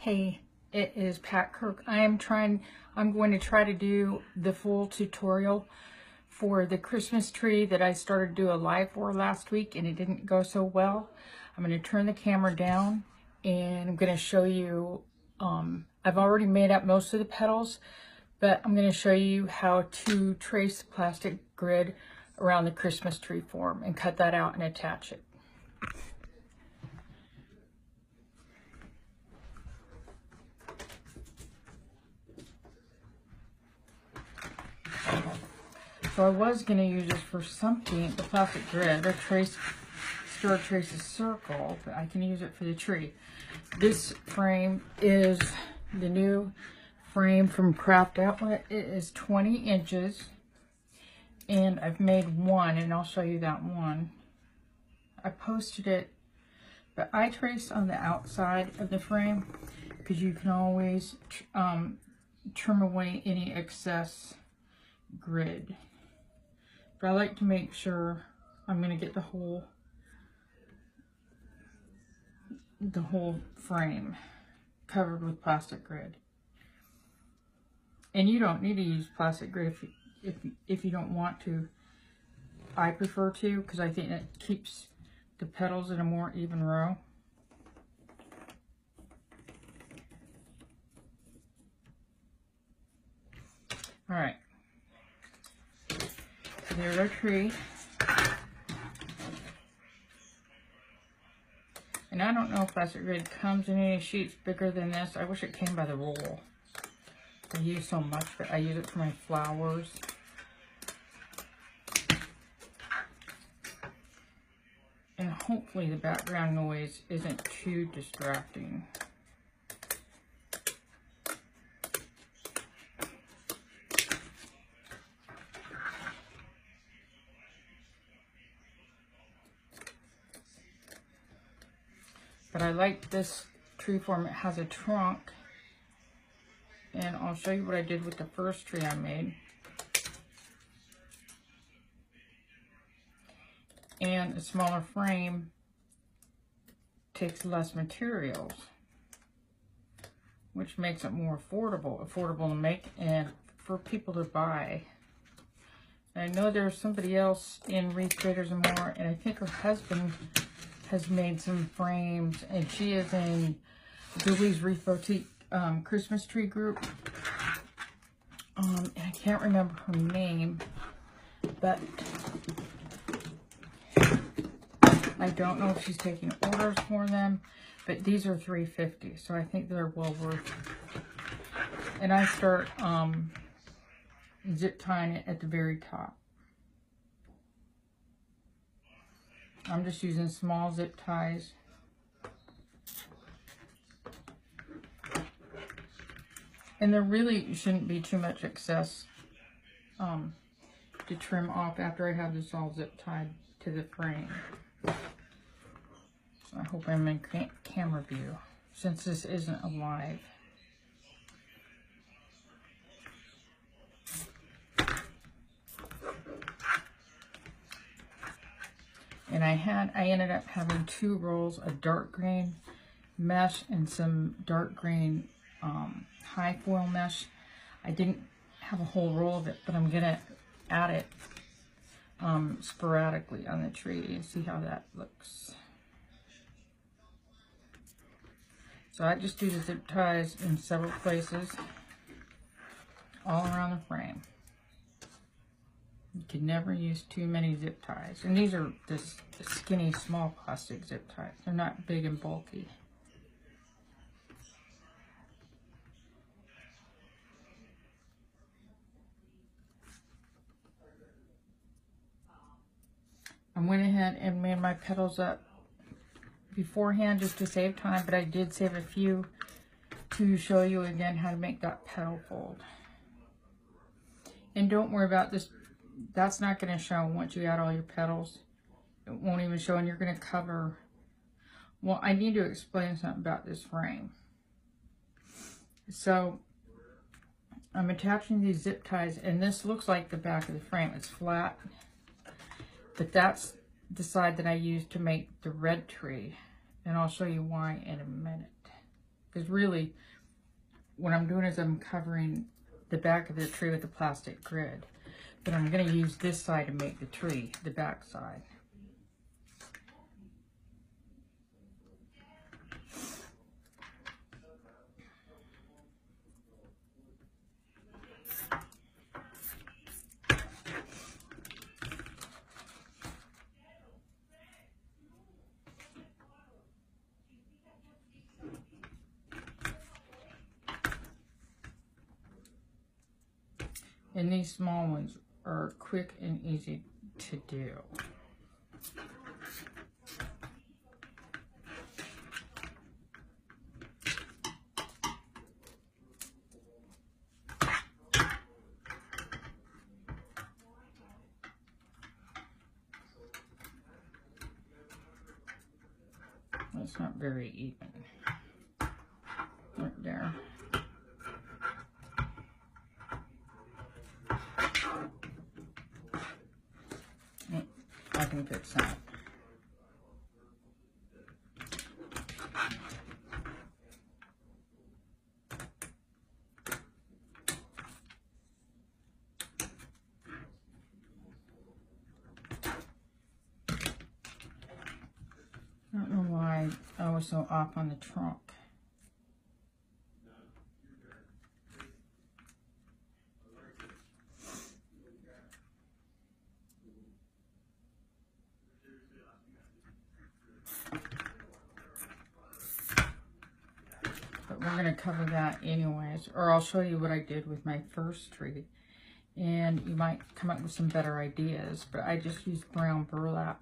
Hey, it is Pat Kirk. I'm going to try to do the full tutorial for the Christmas tree that I started to do a live for last week and it didn't go so well. I'm going to turn the camera down and I'm going to show you, I've already made up most of the petals, but I'm going to show you how to trace the plastic grid around the Christmas tree form and cut that out and attach it. So I was going to use this for something, the plastic grid, or trace a circle, but I can use it for the tree. This frame is the new frame from Craft Outlet. It is 20 inches, and I've made one, and I'll show you that one. I posted it, but I traced on the outside of the frame because you can always trim away any excess grid. But I like to make sure I'm going to get the whole frame covered with plastic grid. And you don't need to use plastic grid if you don't want to. I prefer to because I think it keeps the petals in a more even row. All right. There's our tree. And I don't know if plastic grid comes in any sheets bigger than this. I wish it came by the roll. I use so much, but I use it for my flowers. And hopefully the background noise isn't too distracting. But I like this tree form. It has a trunk. And I'll show you what I did with the first tree I made. And a smaller frame takes less materials, which makes it more affordable to make and for people to buy. And I know there's somebody else in Reese Traders and More, and I think her husband has made some frames, and she is in Julie's Wreath Boutique Christmas tree group. And I can't remember her name, but I don't know if she's taking orders for them, but these are $3.50, so I think they're well worth it. And I start zip tying it at the very top. I'm just using small zip ties. And there really shouldn't be too much excess to trim off after I have this all zip tied to the frame. So I hope I'm in camera view since this isn't a live. And I ended up having 2 rolls of dark green mesh and some dark green high foil mesh. I didn't have a whole roll of it, but I'm gonna add it sporadically on the tree and see how that looks. So I just do the zip ties in several places all around the frame. You can never use too many zip ties. And these are the skinny, small plastic zip ties. They're not big and bulky. I went ahead and made my petals up beforehand just to save time, but I did save a few to show you again how to make that petal fold. And don't worry about this. That's not going to show once you add all your petals. It won't even show, and you're going to cover. Well, I need to explain something about this frame. So I'm attaching these zip ties, and this looks like the back of the frame. It's flat, but that's the side that I used to make the red tree, and I'll show you why in a minute. Because really, what I'm doing is I'm covering the back of the tree with the plastic grid. But I'm going to use this side to make the tree, the back side. And these small ones are quick and easy to do. It's not very even. Right there. I can fix that. I don't know why I was so off on the trunk. But we're going to cover that anyways, or I'll show you what I did with my first tree. And you might come up with some better ideas, but I just used brown burlap,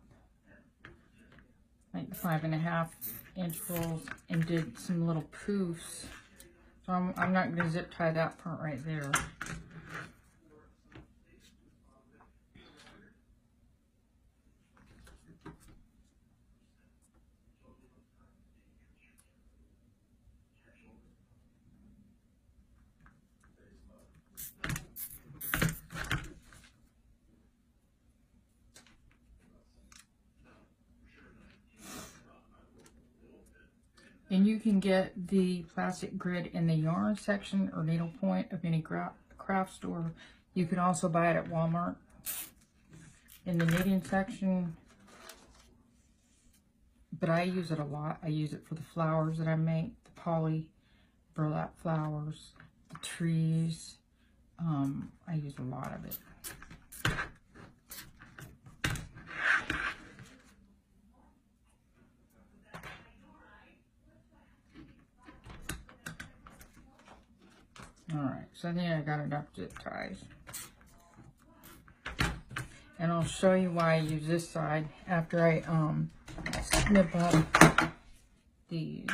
like 5.5-inch rolls, and did some little poofs. So I'm not going to zip tie that part right there. And you can get the plastic grid in the yarn section or needlepoint of any craft store. You can also buy it at Walmart in the knitting section. But I use it a lot. I use it for the flowers that I make, the poly burlap flowers, the trees. I use a lot of it. Alright, so I think I got enough zip ties. And I'll show you why I use this side after I snip up these.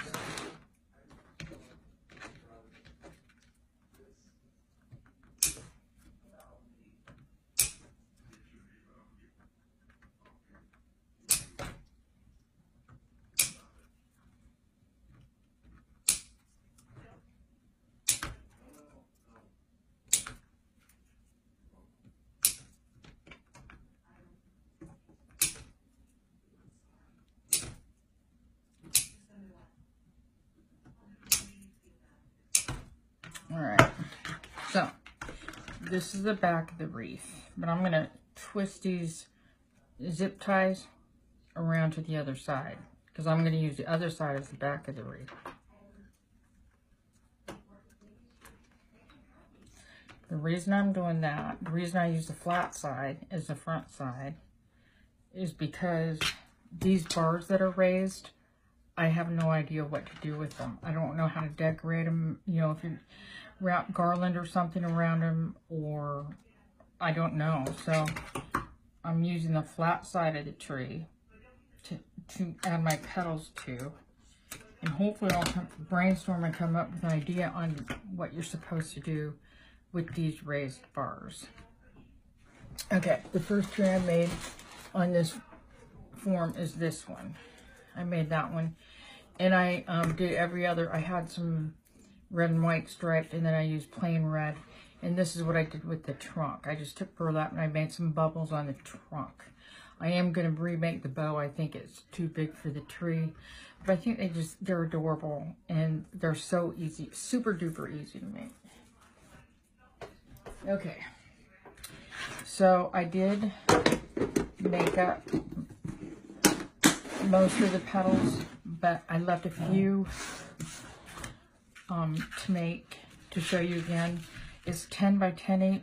Alright, so this is the back of the wreath, but I'm going to twist these zip ties around to the other side because I'm going to use the other side as the back of the wreath. The reason I'm doing that, the reason I use the flat side as the front side is because these bars that are raised, I have no idea what to do with them. I don't know how to decorate them, you know, if you wrap garland or something around them, or I don't know. So I'm using the flat side of the tree to add my petals to. And hopefully I'll brainstorm and come up with an idea on what you're supposed to do with these raised bars. Okay, the first tree I made on this form is this one. I made that one. And I did every other, I had some red and white striped, and then I used plain red. And this is what I did with the trunk. I just took burlap and I made some bubbles on the trunk. I am going to remake the bow. I think it's too big for the tree. But I think they're adorable. And they're so easy. Super duper easy to make. Okay. So I did make up most of the petals. But I left a few to show you again. It's 10 by 10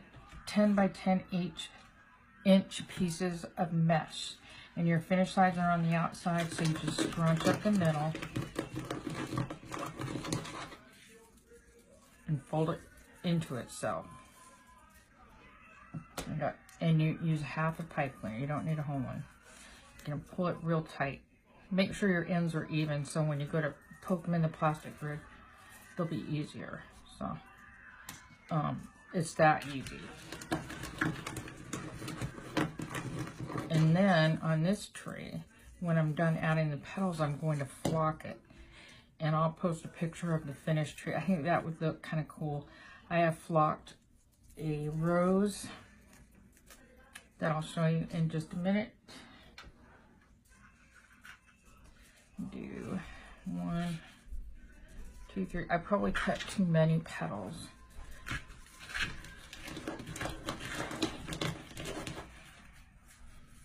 inch pieces of mesh, and your finished sides are on the outside, so you just scrunch up the middle and fold it into itself. And you use half a pipe cleaner. You don't need a whole one. You're gonna pull it real tight. Make sure your ends are even, so when you go to poke them in the plastic grid, they'll be easier. So it's that easy. And then on this tree, when I'm done adding the petals, I'm going to flock it. And I'll post a picture of the finished tree. I think that would look kind of cool. I have flocked a rose that I'll show you in just a minute. Do 1, 2, 3. I probably cut too many petals.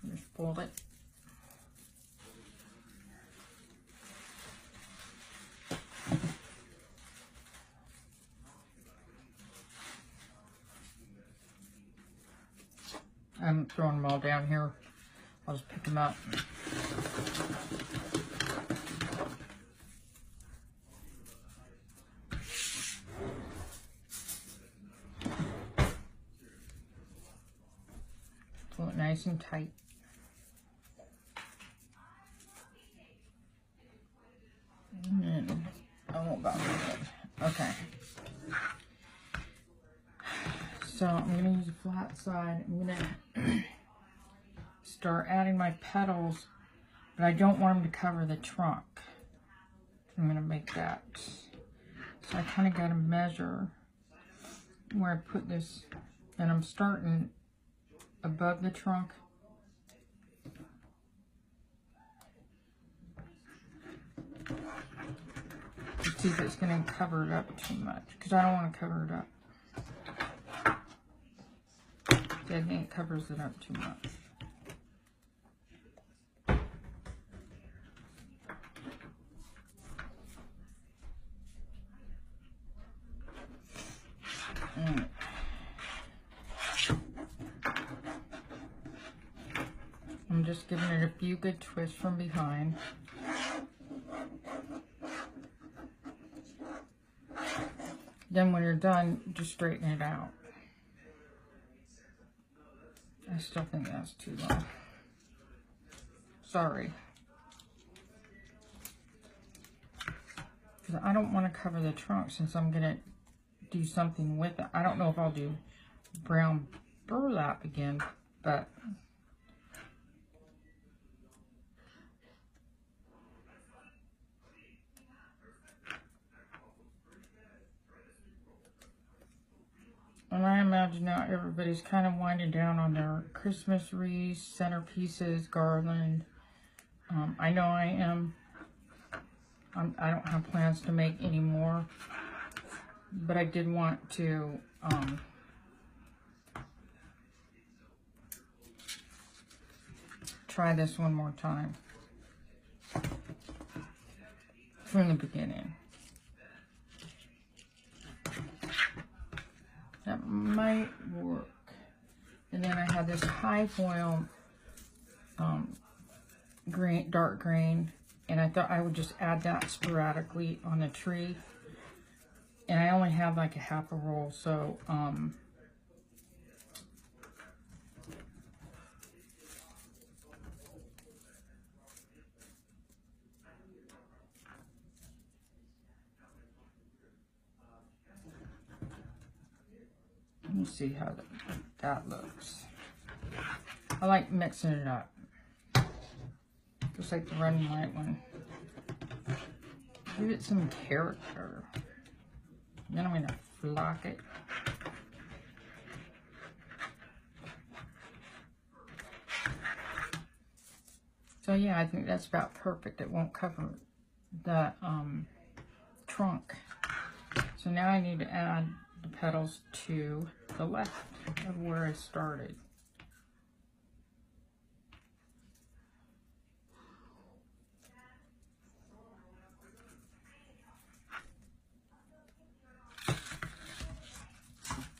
Just fold it. I'm throwing them all down here. I'll just pick them up. Pull it nice and tight. And then I won't bother with it. Okay. So I'm going to use a flat side. I'm going to start adding my petals, but I don't want them to cover the trunk. I'm going to make that. So I kind of got to measure where I put this, and I'm starting above the trunk. To see if it's going to cover it up too much, because I don't want to cover it up. I think it covers it up too much. I'm just giving it a few good twists from behind. Then when you're done, just straighten it out. I still think that's too long. Sorry. Because I don't want to cover the trunk since I'm going to do something with it. I don't know if I'll do brown burlap again, but and I imagine now everybody's kind of winding down on their Christmas wreaths, centerpieces, garland. I know I am. I don't have plans to make any more, but I did want to try this one more time from the beginning. That might work. And then I have this high foil green, dark green, and I thought I would just add that sporadically on the tree. And I only have like a half a roll, so let me see how that looks. I like mixing it up, just like the running light one. Give it some character. Then I'm going to flock it. So yeah, I think that's about perfect. It won't cover the trunk. So now I need to add the petals to the left of where I started.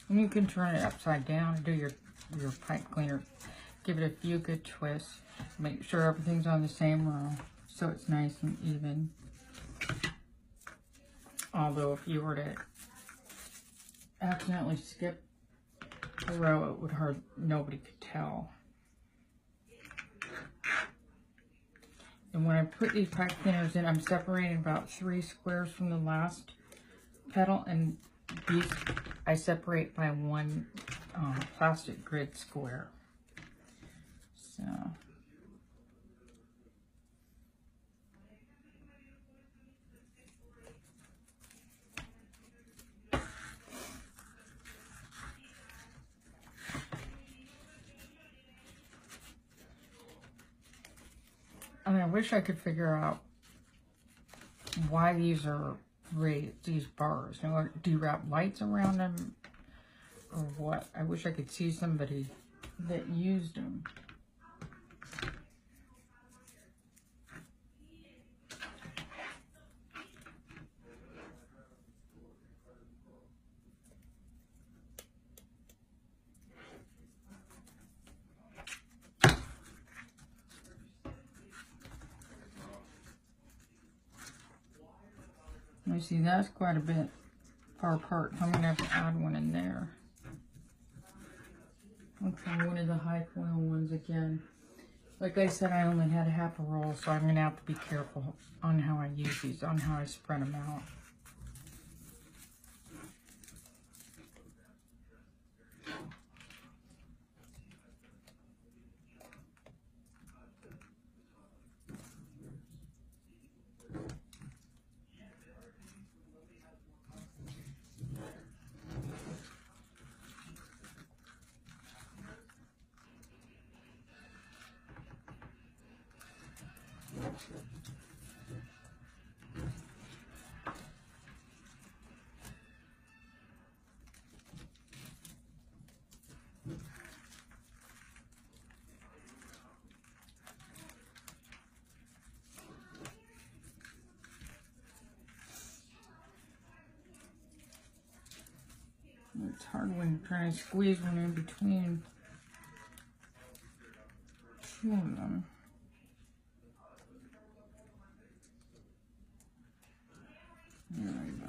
And you can turn it upside down and do your pipe cleaner. Give it a few good twists. Make sure everything's on the same row so it's nice and even. Although if you were to accidentally skip a row, it would hurt. Nobody could tell. And when I put these pipe cleaners in, I'm separating about 3 squares from the last petal, and these I separate by 1 plastic grid square. So I mean, I wish I could figure out why these are raised, these bars. You know, do you wrap lights around them or what? I wish I could see somebody that used them. Let me see, that's quite a bit far apart. I'm going to have to add one in there. Okay, one of the high coil ones again. Like I said, I only had half a roll, so I'm going to have to be careful on how I use these, on how I spread them out. It's hard when you're trying to squeeze one in between 2 of them. There we go.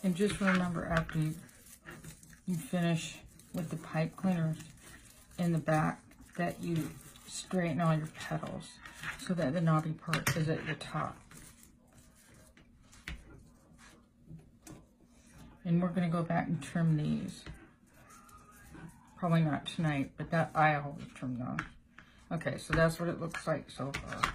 And just remember, after you finish with the pipe cleaners in the back, that you straighten all your petals so that the knobby part is at the top. And we're going to go back and trim these. Probably not tonight, but that I always trim them. Okay, so that's what it looks like so far.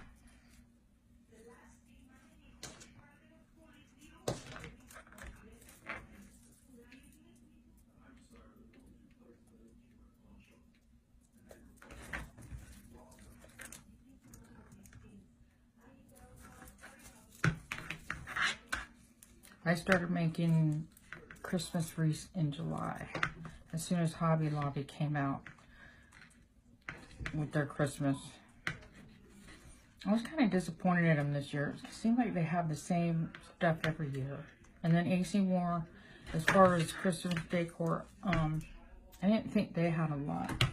I started making Christmas wreaths in July, as soon as Hobby Lobby came out with their Christmas. I was kind of disappointed at them this year. It seemed like they have the same stuff every year. And then AC Moore, as far as Christmas decor, I didn't think they had a lot.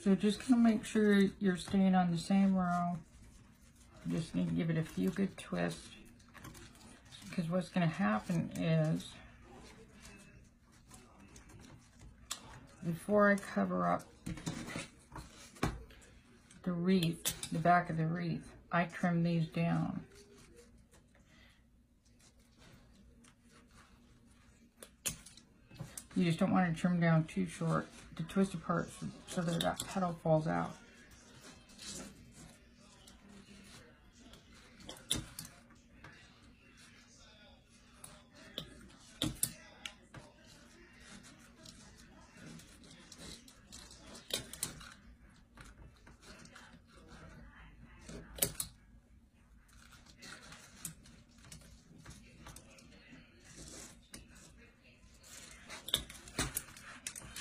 So just gonna make sure you're staying on the same row. You just need to give it a few good twists, because what's gonna happen is before I cover up the wreath, the back of the wreath, I trim these down. You just don't want to trim down too short, the twisted parts, so that that petal falls out.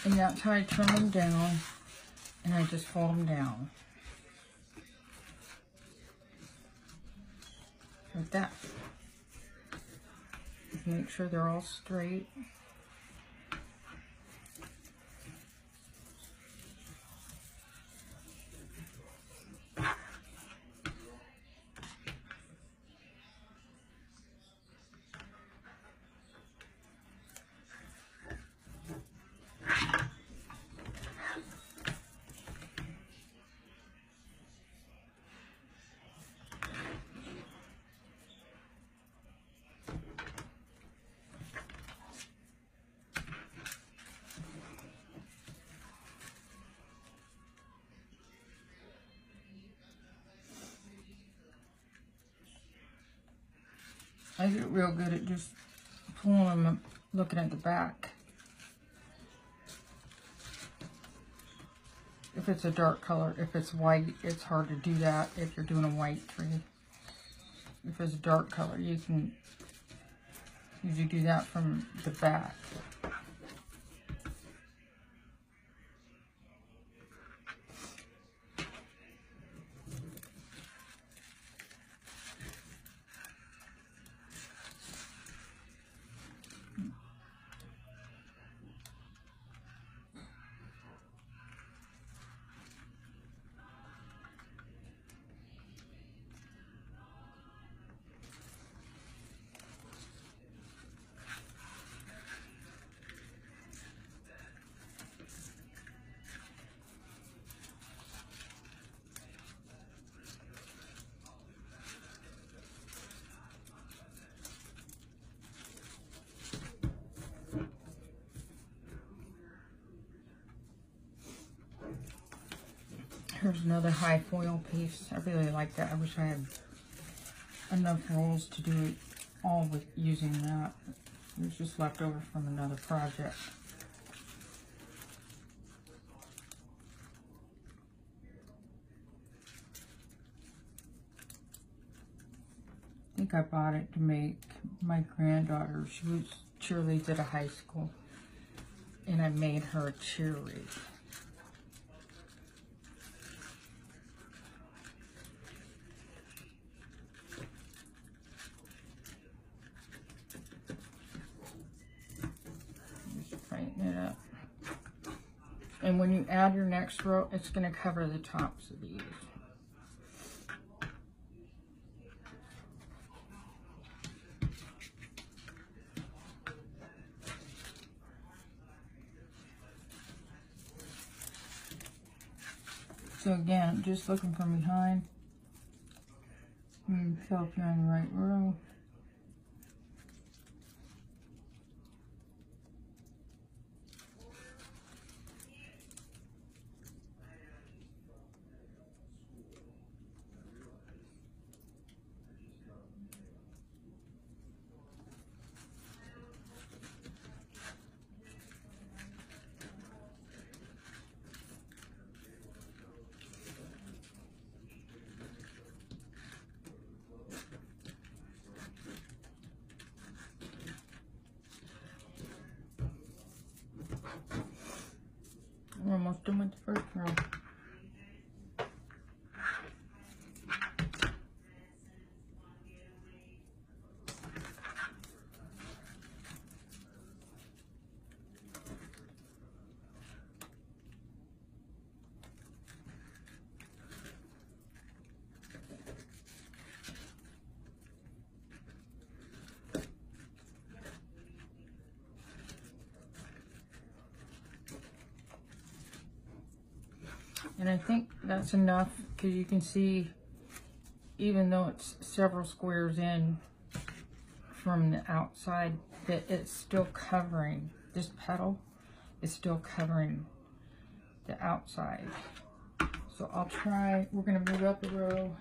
And that's how I trim them down, and I just fold them down. Like that. Just make sure they're all straight. I get real good at just pulling them up, looking at the back. If it's a dark color, if it's white, it's hard to do that if you're doing a white tree. If it's a dark color, you can usually do that from the back. Here's another high foil piece. I really like that. I wish I had enough rolls to do it all with using that. It was just left over from another project. I think I bought it to make my granddaughter. She was cheerleads at a high school, and I made her a cheer wreath. Tighten it up. And when you add your next row, it's going to cover the tops of these. So again, just looking from behind. Tell if you're on the right row. We're almost done with the first row. And I think that's enough because you can see, even though it's several squares in from the outside, that it's still covering, this petal is still covering the outside. So I'll try, we're gonna move up a row.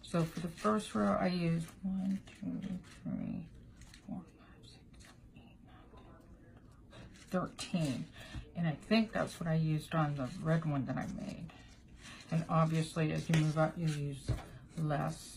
So for the first row, I used 1, 2, 3, 4, 5, 6, 7, 8, 9, 10, 13. And I think that's what I used on the red one that I made. And obviously, as you move up, you use less.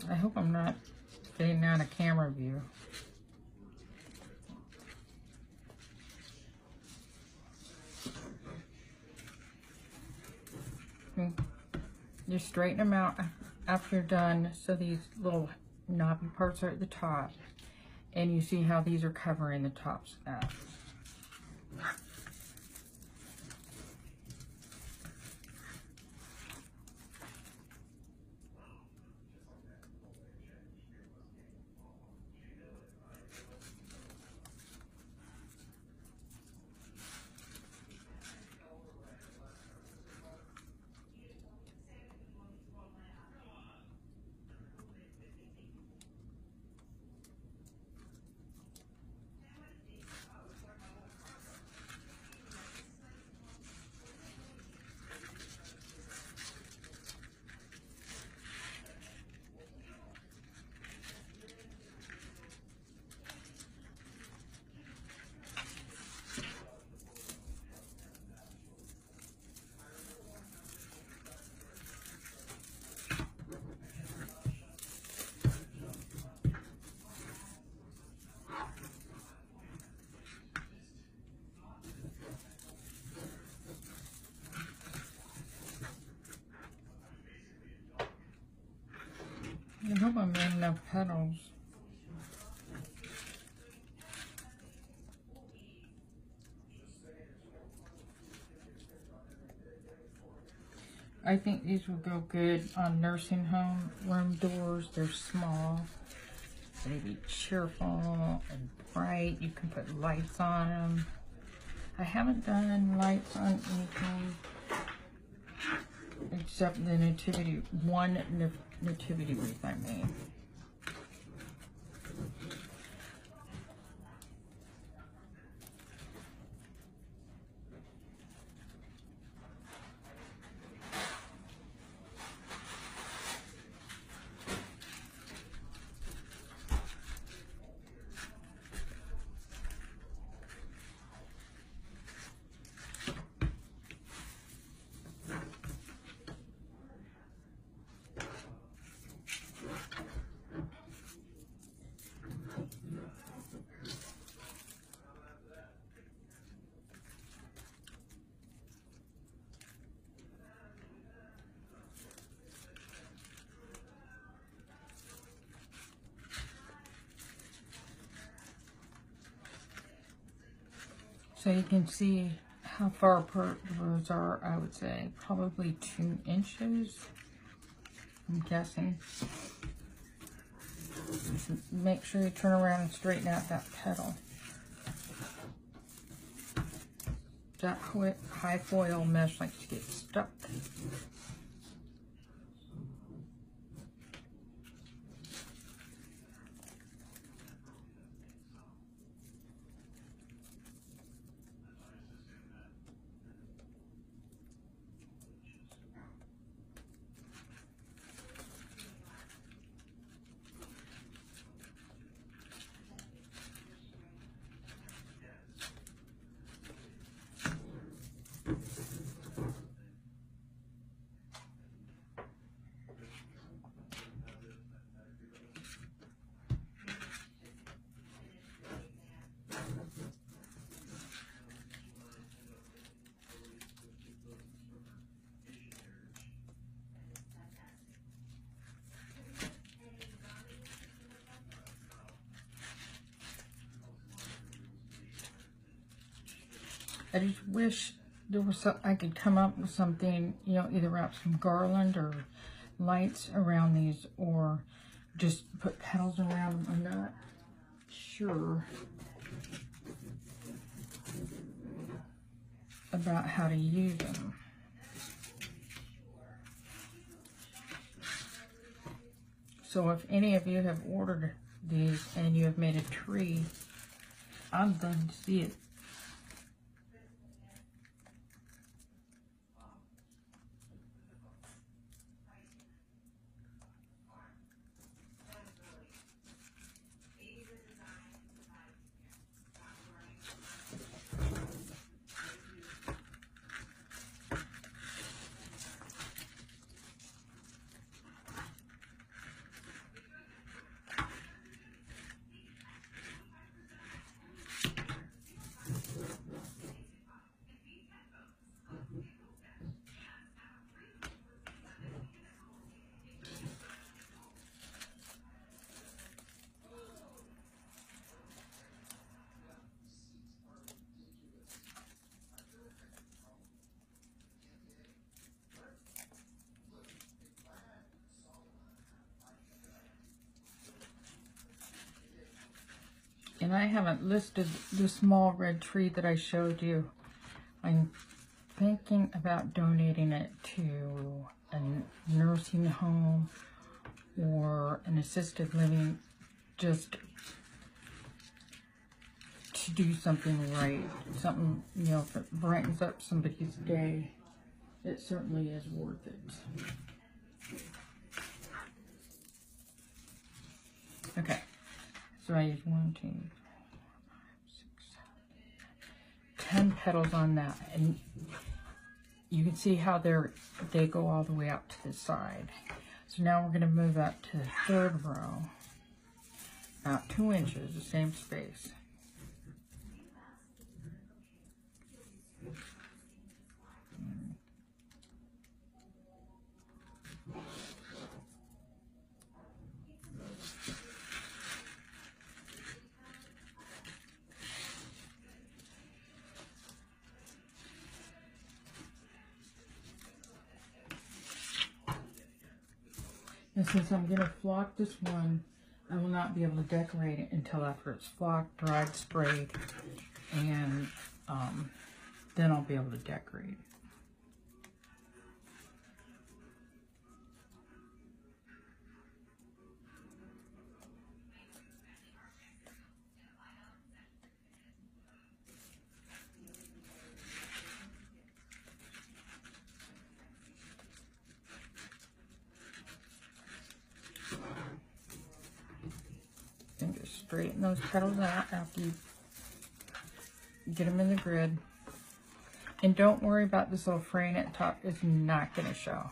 I hope I'm not getting out of camera view. You straighten them out after you're done, so these little knobby parts are at the top, and you see how these are covering the tops up. I hope I made enough petals. I think these will go good on nursing home room doors. They're small. They be cheerful and bright. You can put lights on them. I haven't done lights on anything except the nativity, one nativity wreath I made. So you can see how far apart the rows are, I would say. Probably 2 inches, I'm guessing. So make sure you turn around and straighten out that petal. That high foil mesh likes to get stuck. I just wish there was I could come up with something, you know, either wrap some garland or lights around these, or just put petals around them. I'm not sure about how to use them. So if any of you have ordered these and you have made a tree, I'd love to see it. And I haven't listed the small red tree that I showed you. I'm thinking about donating it to a nursing home or an assisted living, just to do something right. Something, you know, if it brightens up somebody's day, it certainly is worth it. Okay, so I use 1, 2, 6, 10 petals on that, and you can see how they go all the way out to the side. So now we're going to move up to the third row, about 2 inches, the same space. And since I'm going to flock this one, I will not be able to decorate it until after it's flocked, dried, sprayed, and then I'll be able to decorate. And just straighten those petals out after you get them in the grid. And don't worry about this little fraying at the top. It's not going to show.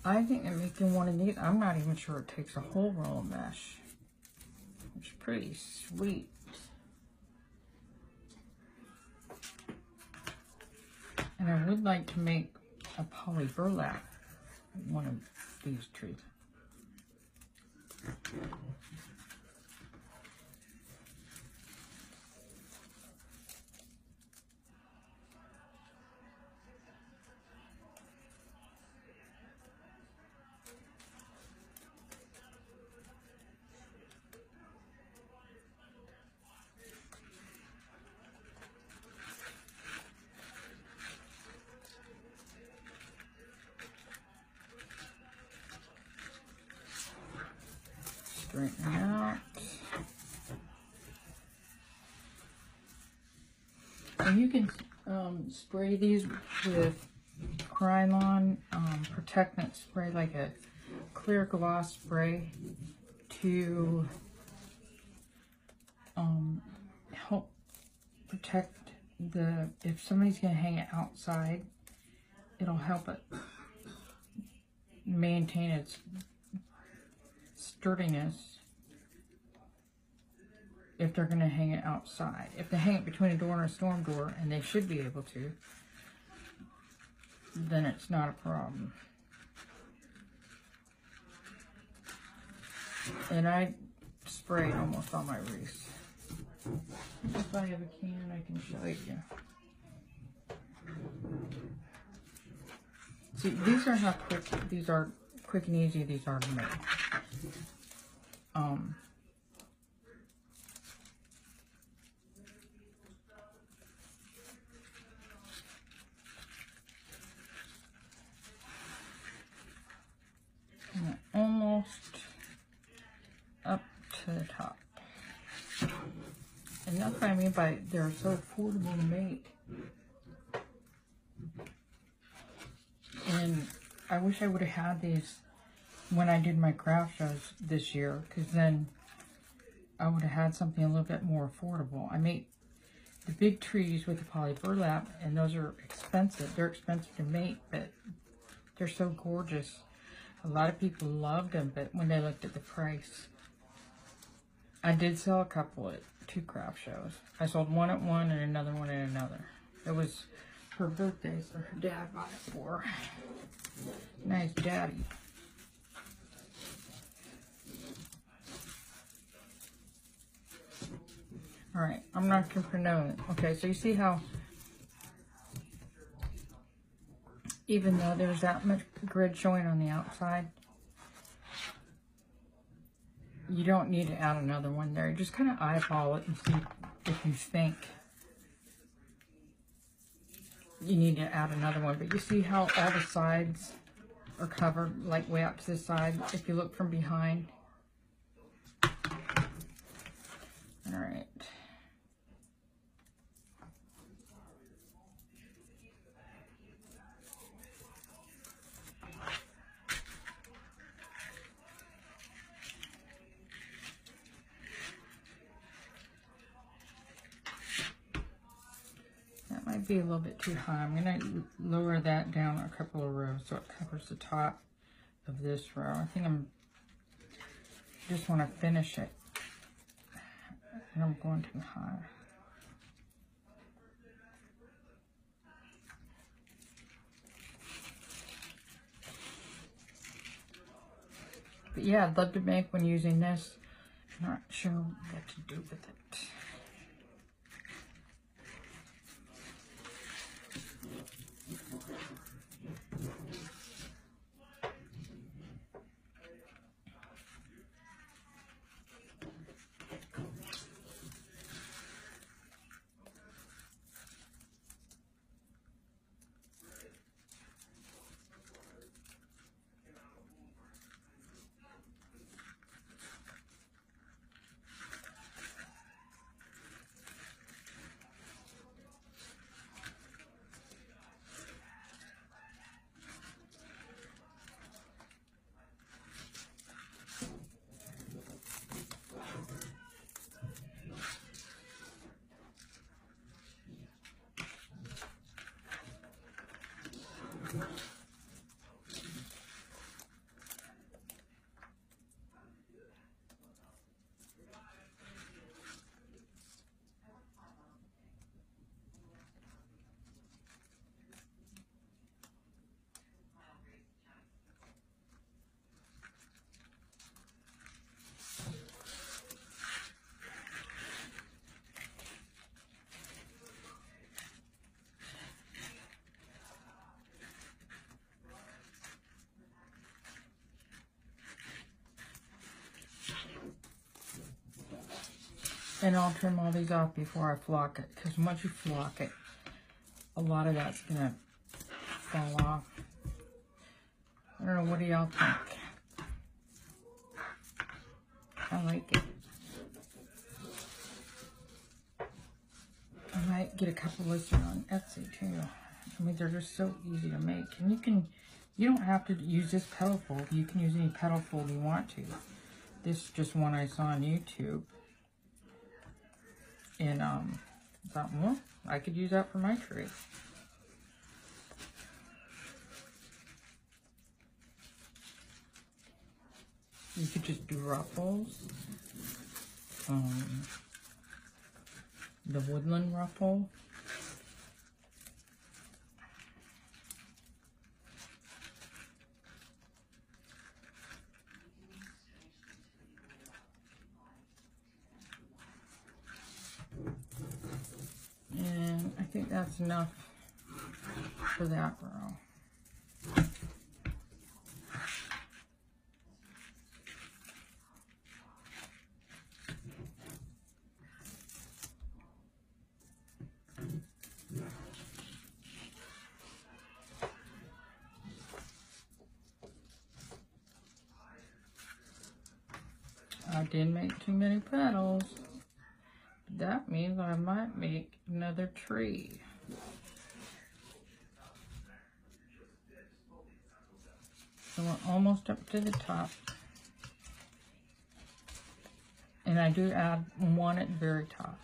I think I'm making one of these. I'm not even sure it takes a whole roll of mesh. It's pretty sweet. And I would like to make a poly burlap, one of these trees. Straighten out. And you can spray these with Krylon protectant spray, like a clear gloss spray to help protect if somebody's going to hang it outside, it'll help it maintain its sturdiness if they're going to hang it outside. If they hang it between a door and a storm door, and they should be able to, then it's not a problem. And I sprayed almost all my wreaths. If I have a can, I can show you. See, these are how quick, these are quick and easy these are to make. And almost up to the top. And that's what I mean by they're so affordable to make. And I wish I would have had these when I did my craft shows this year, because then I would have had something a little bit more affordable. I make the big trees with the poly burlap, and those are expensive. They're expensive to make, but they're so gorgeous. A lot of people loved them, but when they looked at the price, I did sell a couple at 2 craft shows. I sold one at one and another one at another. It was her birthday, so her dad bought it for her. Nice daddy. Alright, I'm not going to know it. Okay, so you see how even though there's that much grid showing on the outside, you don't need to add another one there. Just kind of eyeball it and see if you think you need to add another one. But you see how all the sides are covered, like way out to the side, if you look from behind. All right. Be a little bit too high. I'm going to lower that down a couple of rows so it covers the top of this row. I think just want to finish it, and I'm going too high. But yeah, I'd love to make one using this. I'm not sure what to do with it. And I'll trim all these off before I flock it, because once you flock it, a lot of that's going to fall off. I don't know, what do y'all think? I like it. I might get a couple listed on Etsy too. I mean, they're just so easy to make. And you don't have to use this petal fold. You can use any petal fold you want to. This is just one I saw on YouTube. And I thought, well, I could use that for my tree. You could just do ruffles. The woodland ruffle. And I think that's enough for that row. I didn't make too many petals. That means I might make another tree. So we're almost up to the top. And I do add one at the very top.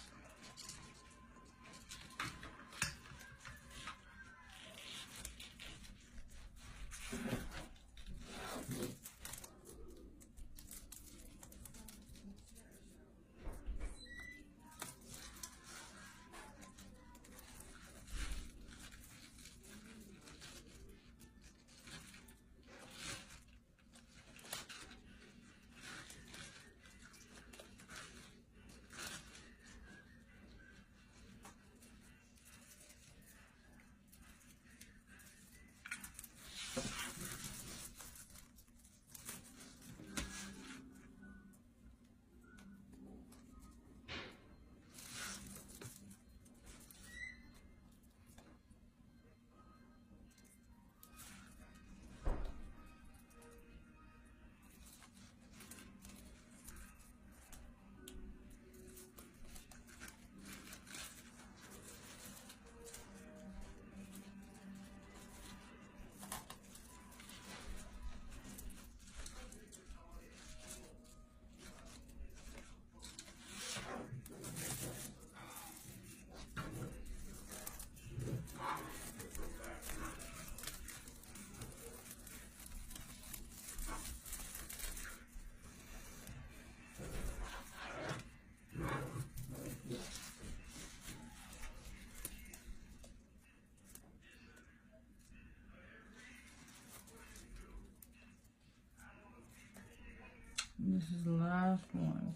This is the last one.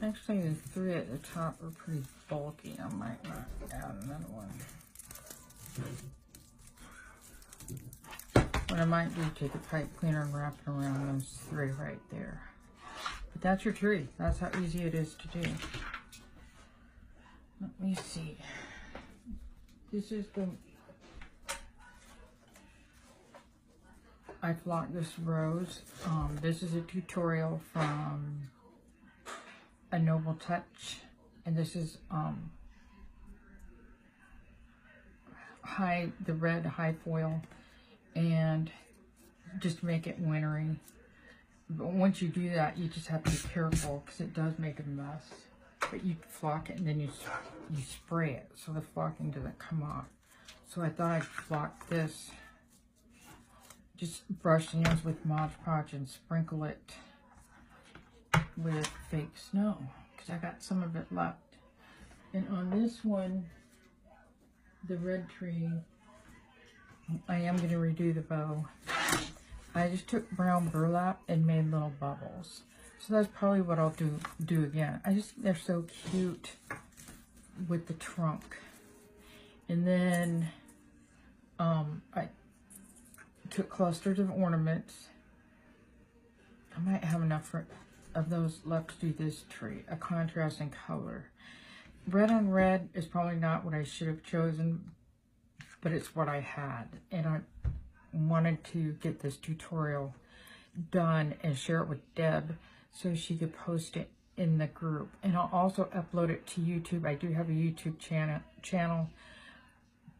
Actually, the three at the top are pretty bulky. I might not add another one. What I might do is take a pipe cleaner and wrap it around those three right there. But that's your tree. That's how easy it is to do. Let me see. This is the... I flocked this rose. This is a tutorial from A Noble Touch. And this is the red high foil. And just to make it wintry. But once you do that, you just have to be careful because it does make a mess. But you flock it and then you spray it so the flocking doesn't come off. So I thought I'd flock this. Just brush the ends with Mod Podge and sprinkle it with fake snow because I got some of it left. And on this one, the red tree, I am going to redo the bow. I just took brown burlap and made little bubbles. So that's probably what I'll do again. I just think they're so cute with the trunk. And then I took clusters of ornaments. I might have enough of those left to do this tree, a contrast in color. Red on red is probably not what I should have chosen, but it's what I had. And wanted to get this tutorial done and share it with Deb so she could post it in the group. And I'll also upload it to YouTube. I do have a YouTube channel.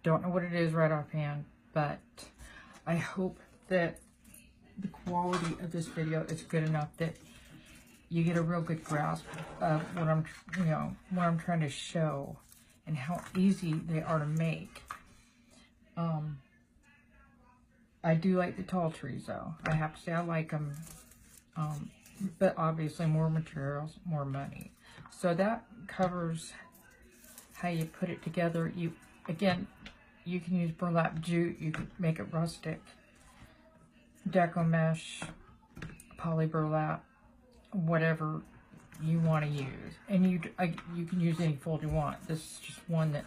Don't know what it is right offhand, but I hope that the quality of this video is good enough that you get a real good grasp of what I'm trying to show and how easy they are to make. I do like the tall trees though. I have to say I like them. But obviously more materials, more money. So that covers how you put it together. Again, you can use burlap jute, you can make it rustic, deco mesh, poly burlap, whatever you want to use. And you can use any fold you want. This is just one that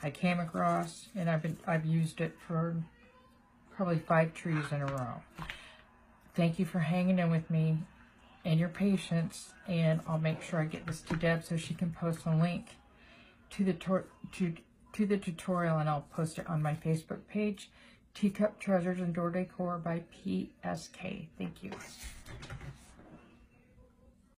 I came across, and I've used it for probably 5 trees in a row. Thank you for hanging in with me and your patience, and I'll make sure I get this to Deb so she can post a link to the tutorial, and I'll post it on my Facebook page, Teacup Treasures and Door Decor by PSK. Thank you.